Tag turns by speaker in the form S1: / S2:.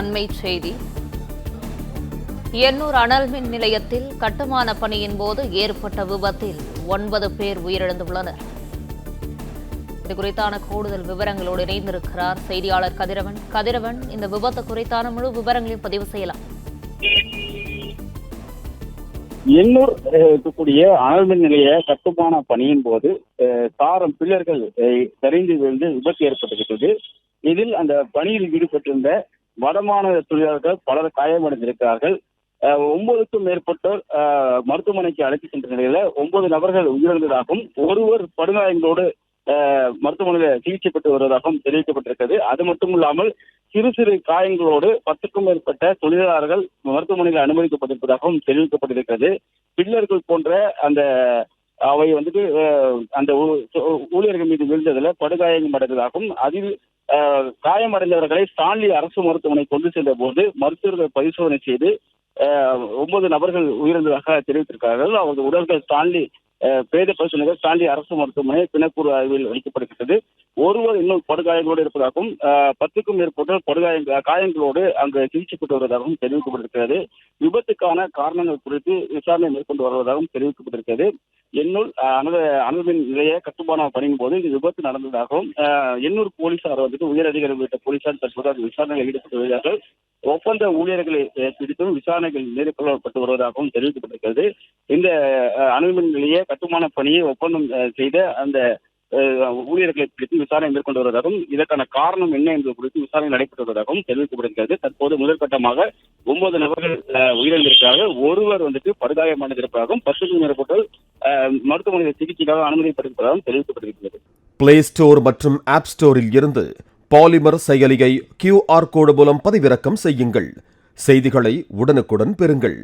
S1: அண்மை செய்தி. எண்ணூர் அனல் மின் நிலையத்தில் கட்டுமான பணியின் போது ஏற்பட்ட விபத்தில் 9 பேர் உயிரிழந்துள்ளனர். இதுகுறித்தான கூடுதல் விவரங்களோடு இணைந்திருக்கிறார் செய்தியாளர் கதிரவன். கதிரவன், இந்த விபத்து குறித்தான முழு விவரங்களையும் பதிவு செய்யலாம்.
S2: எண்ணூர் இருக்கக்கூடிய அனல் மின் நிலைய கட்டுமான பணியின் போது சாரம் பில்லர்கள் சரிந்து விழுந்து விபத்து ஏற்பட்டிருக்கிறது. இதில் அந்த பணியில் ஈடுபட்டிருந்த வடமாநில தொழிலாளர்கள் பலர் காயமடைந்திருக்கிறார்கள். 9க்கும் மேற்பட்டோர் மருத்துவமனைக்கு அழைத்து சென்ற நிலையில 9 நபர்கள் உயிரிழந்ததாகவும் ஒருவர் படுகாயங்களோடு மருத்துவமனையில் சிகிச்சை பெற்று வருவதாகவும் தெரிவிக்கப்பட்டிருக்கிறது. அது மட்டும் இல்லாமல் சிறு சிறு காயங்களோடு 10க்கும் மேற்பட்ட தொழிலாளர்கள் மருத்துவமனையில் அனுமதிக்கப்பட்டிருப்பதாகவும் தெரிவிக்கப்பட்டிருக்கிறது. பில்லர்கள் போன்ற அந்த அவை அந்த ஊழியர்கள் மீது விழுந்ததில் படுகாயம் அடைந்ததாகவும் அதில் காயமடைந்தவர்களை ஸ்டான்லி அரசு மருத்துவமனை கொண்டு சென்ற போது மருத்துவர்கள் பரிசோதனை செய்து 9 நபர்கள் உயிரிழந்ததாக தெரிவித்திருக்கிறார்கள். அவரது உடல்கள் ஸ்டான்லி பிரேத பரிசோதனைகள் ஸ்டான்லி அரசு மருத்துவமனை பிணக்கூறு ஆய்வில் வைக்கப்படுகிறது. ஒருவர் இன்னும் படுகாயங்களோடு இருப்பதாகவும் 10க்கும் மேற்பட்டோர் காயங்களோடு அங்கு சிகிச்சை பெற்று வருவதாகவும் தெரிவிக்கப்பட்டிருக்கிறது. விபத்துக்கான காரணங்கள் குறித்து விசாரணை மேற்கொண்டு வருவதாகவும் தெரிவிக்கப்பட்டிருக்கிறது. எண்ணூர் அனல் மின் நிலைய கட்டுமான பணியின் போது இந்த விபத்து நடந்ததாகவும் எண்ணூர் போலீசார் உயர் அதிகாரி உள்ளிட்ட போலீசார் தற்போது அந்த விசாரணையில் ஈடுபட்டு வருகிறார்கள். ஒப்பந்த ஊழியர்களை பிடித்தும் விசாரணைகள் மேற்கொள்ளப்பட்டு வருவதாகவும் தெரிவிக்கப்பட்டிருக்கிறது. இந்த அனல் மின் நிலைய கட்டுமான பணியை ஒப்பந்தம் செய்த அந்த ஊழியர்களை பிடித்து விசாரணை மேற்கொண்டு வருவதாகவும் இதற்கான காரணம் என்ன என்பது குறித்து விசாரணை நடைபெற்று வருவதாகவும் தெரிவிக்கப்படுகிறது. தற்போது முதற்கட்டமாக 9 நபர்கள் உயிரிழந்திருக்கிறார்கள். ஒருவர் படுகாயமடைந்திருப்பதாகவும் 10க்கும் மேற்பட்டோர் மருத்துவமனையில் சிகிச்சைக்காக அனுமதிக்கப்பட்டிருப்பதாகவும் தெரிவிக்கப்பட்டிருக்கிறது.
S3: பிளே ஸ்டோர் மற்றும் ஆப் ஸ்டோரில் இருந்து பாலிமர் செயலியை QR கோடு மூலம் பதிவிறக்கம் செய்யுங்கள். செய்திகளை உடனுக்குடன் பெறுங்கள்.